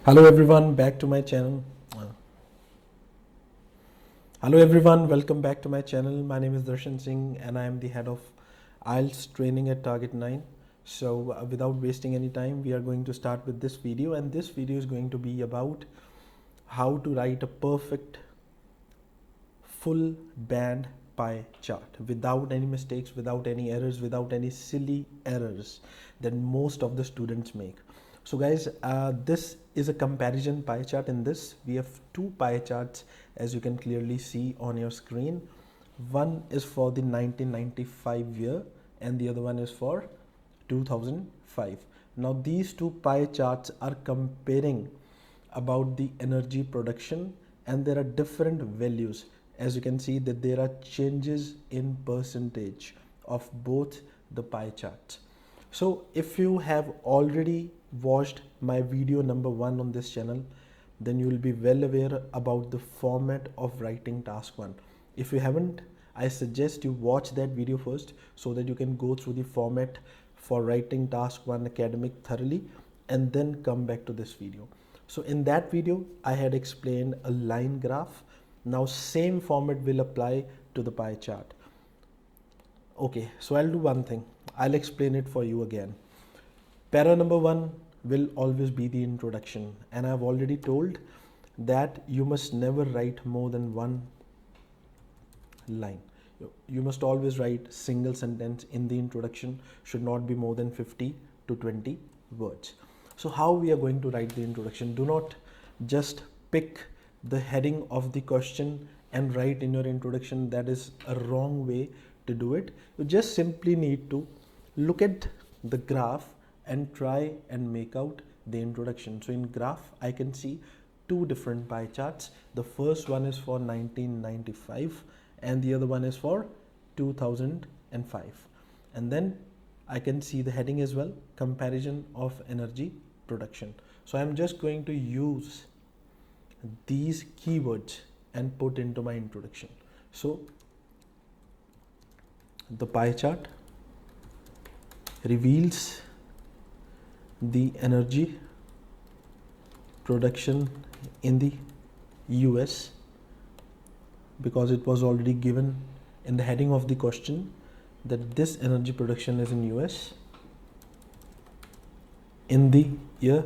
Hello everyone, back to my channel. Hello everyone, welcome back to my channel. My name is Darshan Singh and I am the head of IELTS training at Target 9. So without wasting any time, we are going to start with this video, and this video is going to be about how to write a perfect full band pie chart without any mistakes, without any errors, without any silly errors that most of the students make. So guys, this is a comparison pie chart. In this we have two pie charts, as you can clearly see on your screen. One is for the 1995 year and the other one is for 2005. Now these two pie charts are comparing about the energy production, and there are different values. As you can see that there are changes in percentage of both the pie charts. So if you have already watched my video number 1 on this channel, then you will be well aware about the format of writing task 1. If you haven't, I suggest you watch that video first so that you can go through the format for writing task 1 academic thoroughly and then come back to this video. So in that video I had explained a line graph. Now same format will apply to the pie chart. Okay, so I'll do one thing. I'll explain it for you again. Para number 1 will always be the introduction, and I've already told that you must never write more than one line. You must always write single sentence in the introduction, should not be more than 50 to 20 words. So how we are going to write the introduction? Do not just pick the heading of the question and write in your introduction. That is a wrong way to do it. You just simply need to look at the graph and try and make out the introduction. So in graph I can see two different pie charts. The first one is for 1995 and the other one is for 2005, and then I can see the heading as well, comparison of energy production. So I'm just going to use these keywords and put into my introduction. So the pie chart reveals the energy production in the US, because it was already given in the heading of the question that this energy production is in US in the year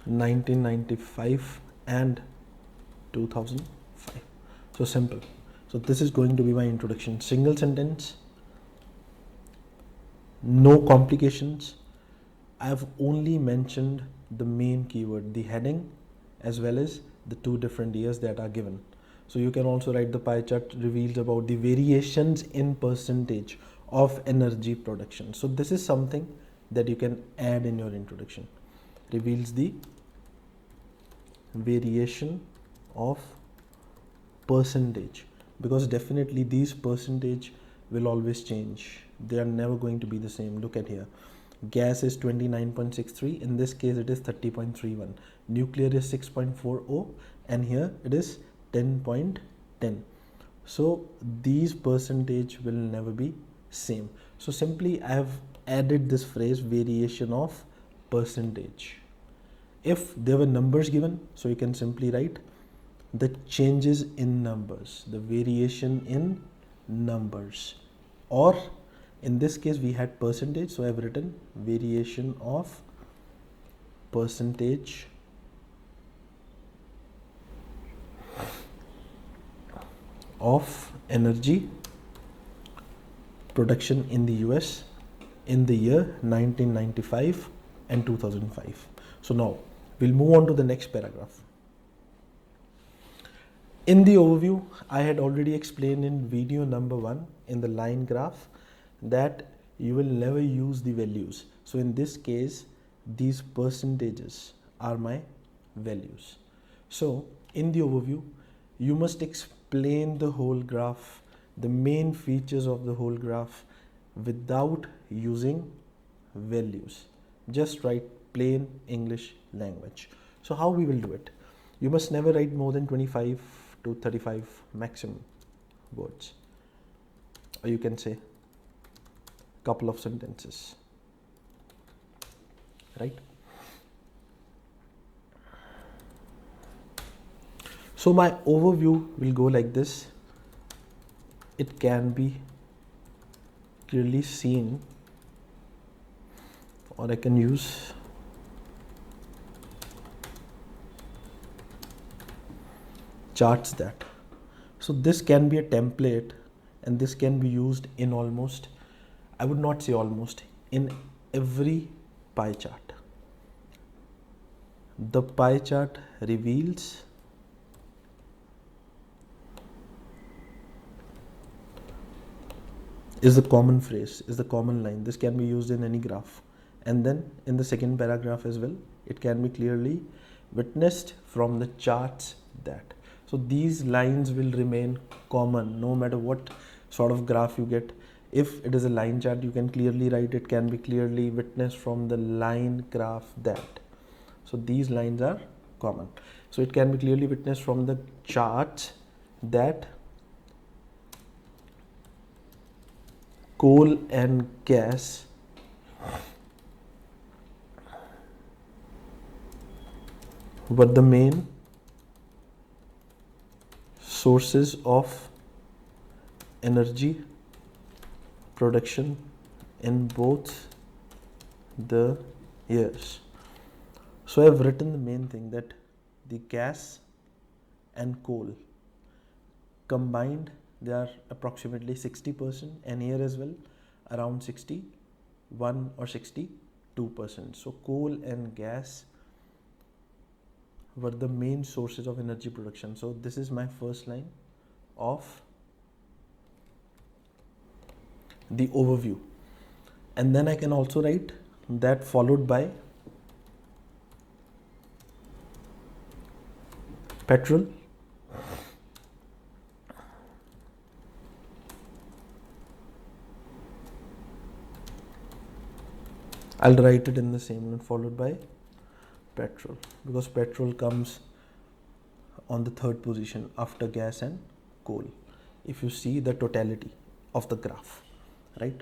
1995 and 2005. So simple. So this is going to be my introduction. Single sentence, no complications. I have only mentioned the main keyword, the heading, as well as the two different years that are given. So you can also write the pie chart reveals about the variations in percentage of energy production. So this is something that you can add in your introduction. Reveals the variation of percentage, because definitely these percentage will always change. They are never going to be the same. Look at here. Gas is 29.63. In this case it is 30.31. Nuclear is 6.40, and here it is 10.10. So these percentage will never be same. So simply I have added this phrase, variation of percentage. If there were numbers given, so you can simply write the changes in numbers, the variation in numbers, or in this case we had percentage, so I have written variation of percentage of energy production in the US in the year 1995 and 2005. So now we'll move on to the next paragraph. In the overview, I had already explained in video number 1 in the line graph that you will never use the values. So in this case, these percentages are my values. So in the overview, you must explain the whole graph, the main features of the whole graph without using values. Just write plain English language. So how we will do it? You must never write more than 25 to 35 maximum words, or you can say couple of sentences, right? So my overview will go like this. It can be clearly seen, or I can use charts that. So this can be a template, and this can be used in almost, I would not say almost, in every pie chart. The pie chart reveals is the common phrase, is the common line. This can be used in any graph. And then in the second paragraph as well, it can be clearly witnessed from the charts that. So these lines will remain common no matter what sort of graph you get. If it is a line chart, you can clearly write it can be clearly witnessed from the line graph that. So these lines are common. So it can be clearly witnessed from the charts that coal and gas were the main sources of energy production in both the years. So I have written the main thing that the gas and coal combined, they are approximately 60%, and here as well around 61 or 62%. So coal and gas were the main sources of energy production. So this is my first line of the overview, and then I can also write that followed by petrol, I'll write it in the same line, followed by petrol, because petrol comes on the third position after gas and coal, if you see the totality of the graph, right?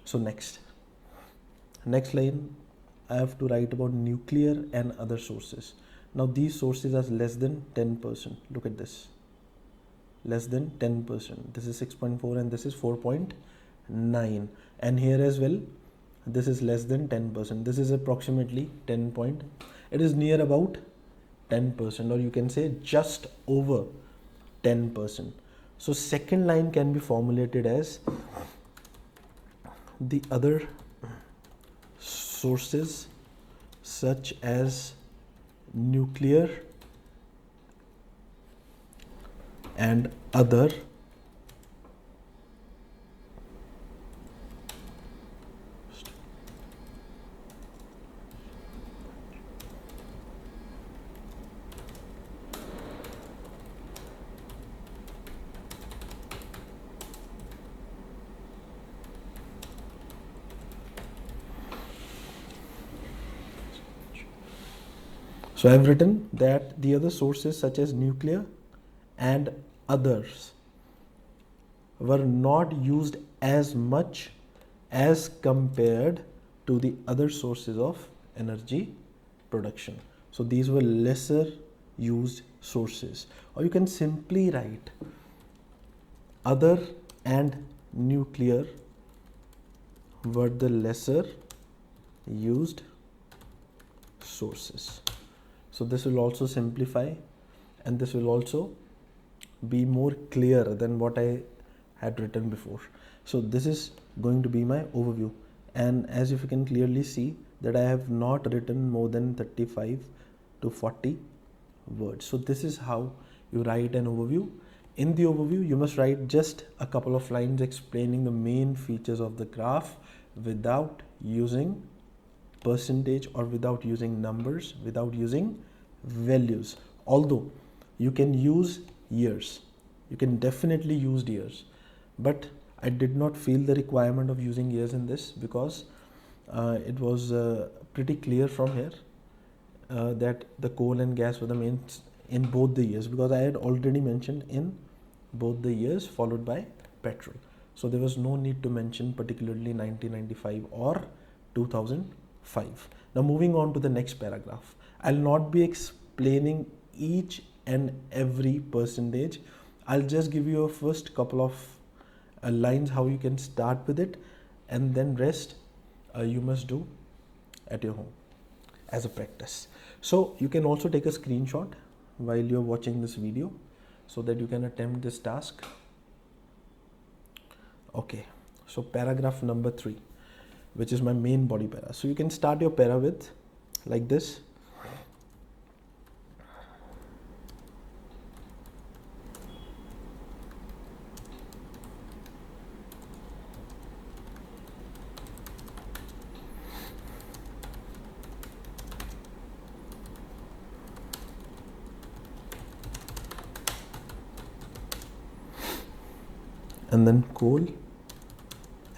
So next line, I have to write about nuclear and other sources. Now these sources are less than 10%. Look at this, less than 10%. This is 6.4 and this is 4.9, and here as well this is less than 10%. This is approximately 10 point, it is near about 10%, or you can say just over 10%. So second line can be formulated as the other sources such as nuclear and other So I have written that the other sources such as nuclear and others were not used as much as compared to the other sources of energy production. So these were lesser used sources, or you can simply write other and nuclear were the lesser used sources. So this will also simplify, and this will also be more clear than what I had written before. So this is going to be my overview, and as if you can clearly see that I have not written more than 35 to 40 words. So this is how you write an overview. In the overview, you must write just a couple of lines explaining the main features of the graph without using percentage or without using numbers, without using values. Although you can use years, you can definitely use years, but I did not feel the requirement of using years in this, because it was pretty clear from here that the coal and gas were the main in both the years, because I had already mentioned in both the years followed by petrol. So there was no need to mention particularly 1995 or 2005. Now moving on to the next paragraph, I'll not be explaining each and every percentage. I'll just give you a first couple of lines how you can start with it, and then rest you must do at your home as a practice. So you can also take a screenshot while you're watching this video so that you can attempt this task. Okay, so paragraph number 3, which is my main body para. So you can start your para with like this. And then coal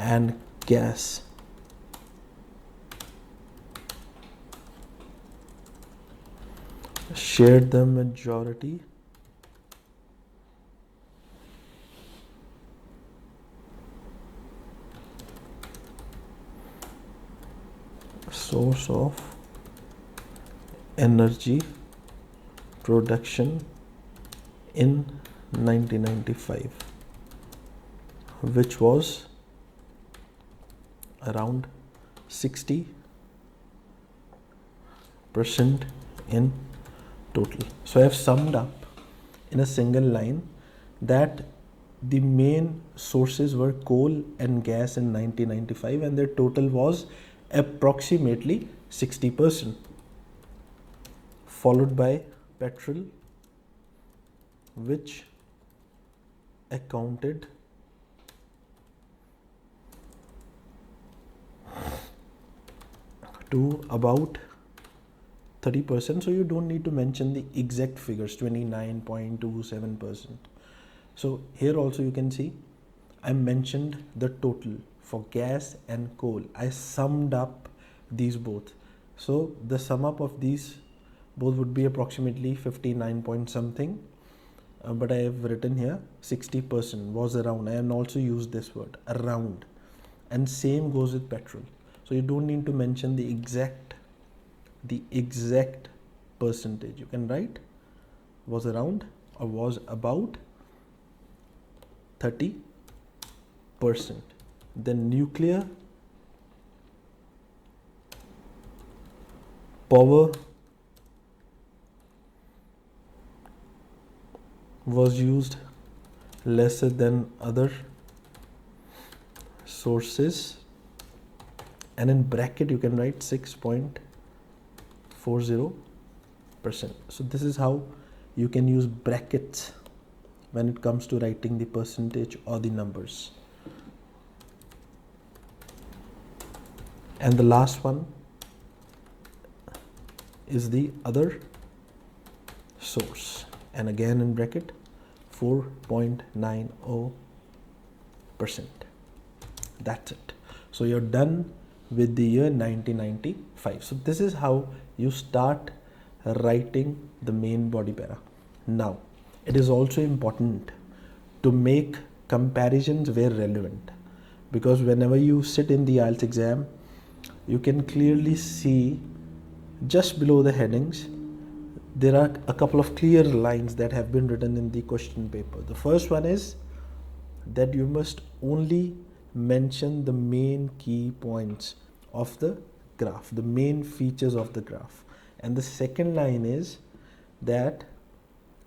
and gas shared the majority source of energy production in 1995, which was around 60% in total. So I have summed up in a single line that the main sources were coal and gas in 1995, and their total was approximately 60%, followed by petrol, which accounted to about 30%. So you don't need to mention the exact figures, 29.27%. So here also you can see I mentioned the total for gas and coal. I summed up these both. So the sum up of these both would be approximately 59 point something. But I have written here 60% was around. I have also used this word around, and same goes with petrol. So you don't need to mention the exact percentage. You can write was around or was about 30%. Then nuclear power was used lesser than other sources, and in bracket you can write 6.40%. So this is how you can use brackets when it comes to writing the percentage or the numbers. And the last one is the other source, and again in bracket 4.90%. That's it. So you're done with the year 1995. So this is how you start writing the main body para. Now it is also important to make comparisons where relevant, because whenever you sit in the IELTS exam, you can clearly see just below the headings there are a couple of clear lines that have been written in the question paper. The first one is that you must only mention the main key points of the graph, the main features of the graph. And the second line is that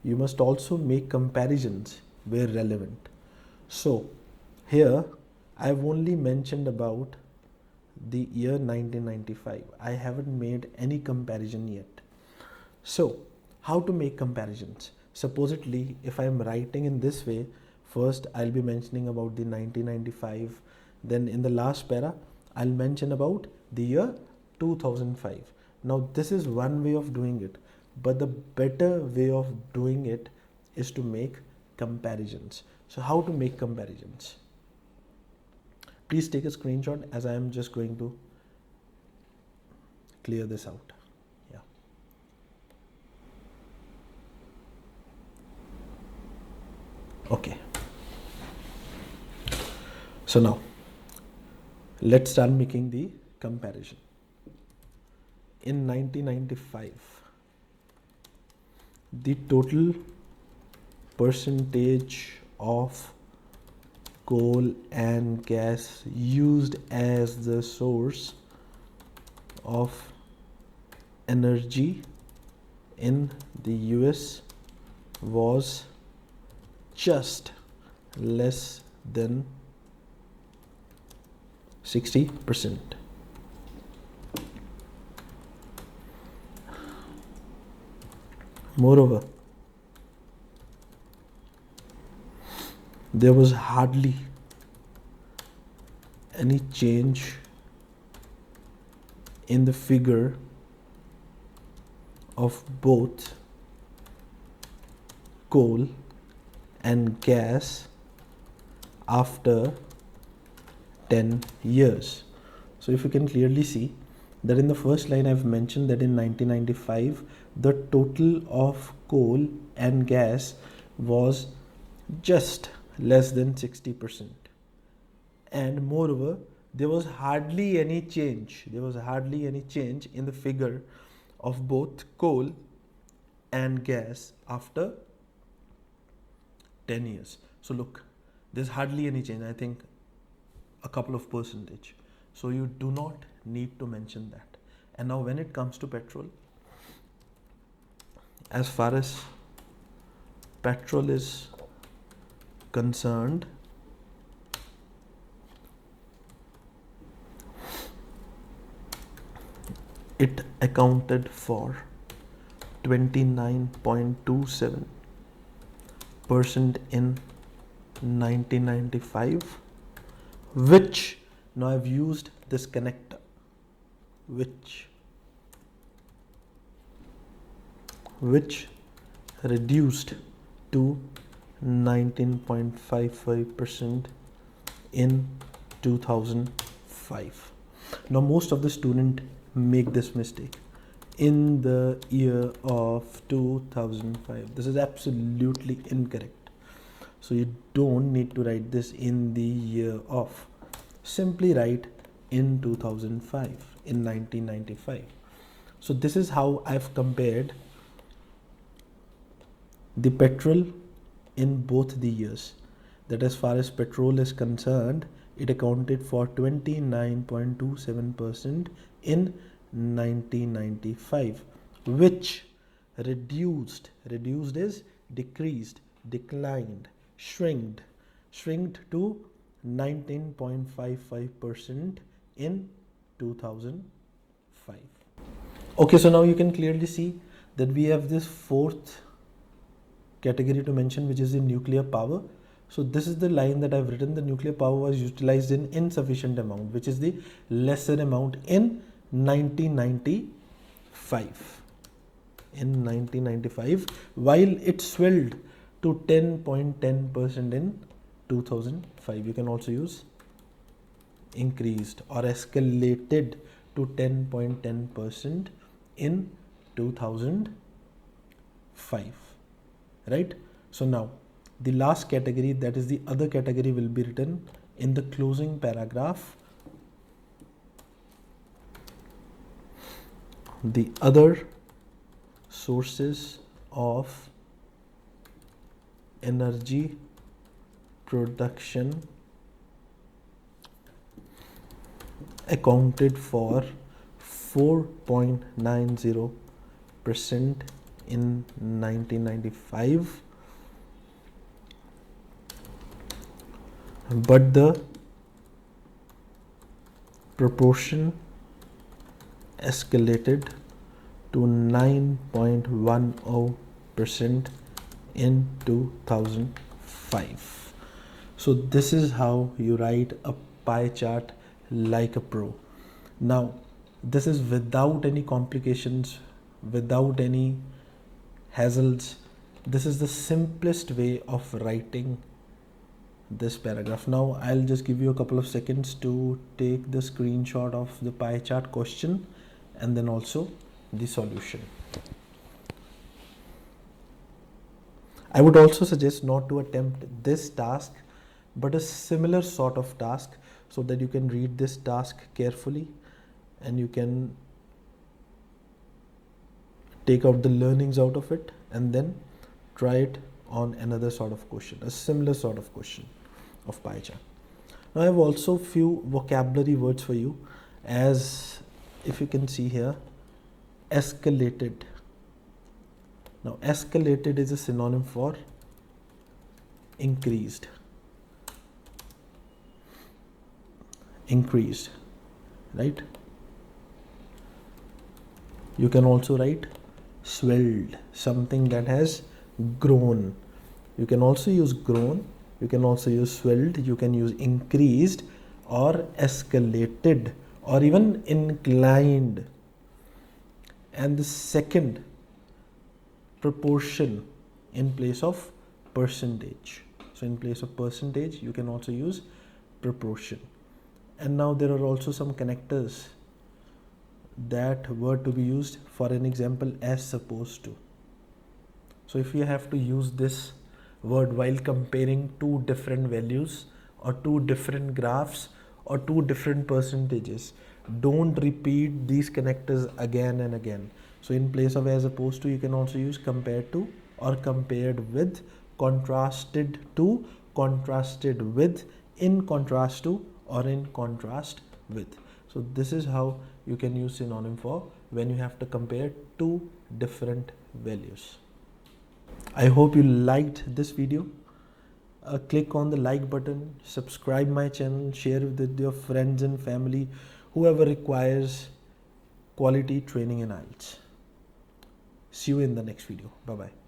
you must also make comparisons where relevant. So here I have only mentioned about the year 1995. I haven't made any comparison yet. So how to make comparisons? Supposedly if I am writing in this way, first I'll be mentioning about the 1995, then in the last para I'll mention about the year 2005. Now this is one way of doing it, but the better way of doing it is to make comparisons. So how to make comparisons? Please take a screenshot as I am just going to clear this out. Yeah. Okay. So now let's start making the comparison. In 1995, the total percentage of coal and gas used as the source of energy in the US was just less than 60%. Moreover, there was hardly any change in the figure of both coal and gas after 10 years. So if you can clearly see that in the first line I've mentioned that in 1995 the total of coal and gas was just less than 60%, and moreover there was hardly any change in the figure of both coal and gas after 10 years. So look, there's hardly any change, I think a couple of percentage, so you do not need to mention that. And now when it comes to petrol, as far as petrol is concerned, it accounted for 29.27% in 1995, which now I've used this connector, which reduced to 19.55% in 2005. Now most of the students make this mistake in the year of 2005. This is absolutely incorrect. So you don't need to write this in the year of. Simply write in 2005, in 1995. So this is how I've compared the petrol in both the years. That as far as petrol is concerned, it accounted for 29.27% in 1995, which reduced is decreased, declined, shrinked to 19.55% in 2005. Okay, so now you can clearly see that we have this fourth category to mention, which is the nuclear power. So this is the line that I've written: the nuclear power was utilized in insufficient amount, which is the lesser amount in 1995. In 1995, while it swelled to 10.10% in 2005. You can also use increased or escalated to 10.10% in 2005, right? So now the last category, that is the other category, will be written in the closing paragraph. The other sources of energy production accounted for 4.90% in 1995, but the proportion escalated to 9.10% in 2005. So this is how you write a pie chart like a pro. Now this is without any complications, without any hassles. This is the simplest way of writing this paragraph. Now I'll just give you a couple of seconds to take the screenshot of the pie chart question and then also the solution. I would also suggest not to attempt this task, but a similar sort of task, so that you can read this task carefully and you can take out the learnings out of it, and then try it on another sort of question, a similar sort of question of pie chart. Now I have also few vocabulary words for you, as if you can see here, escalated. Now escalated is a synonym for increased. Increased, right? You can also write swelled, something that has grown. You can also use grown, you can also use swelled, you can use increased or escalated or even inclined. And the second, proportion in place of percentage. So in place of percentage, you can also use proportion. And now there are also some connectors that were to be used for an example, as supposed to. So if you have to use this word while comparing two different values or two different graphs or two different percentages, don't repeat these connectors again and again. So in place of as opposed to, you can also use compared to or compared with, contrasted to, contrasted with, in contrast to or in contrast with. So this is how you can use synonym for when you have to compare two different values. I hope you liked this video. Click on the like button, subscribe my channel, share with your friends and family, whoever requires quality training in IELTS. See you in the next video. Bye bye.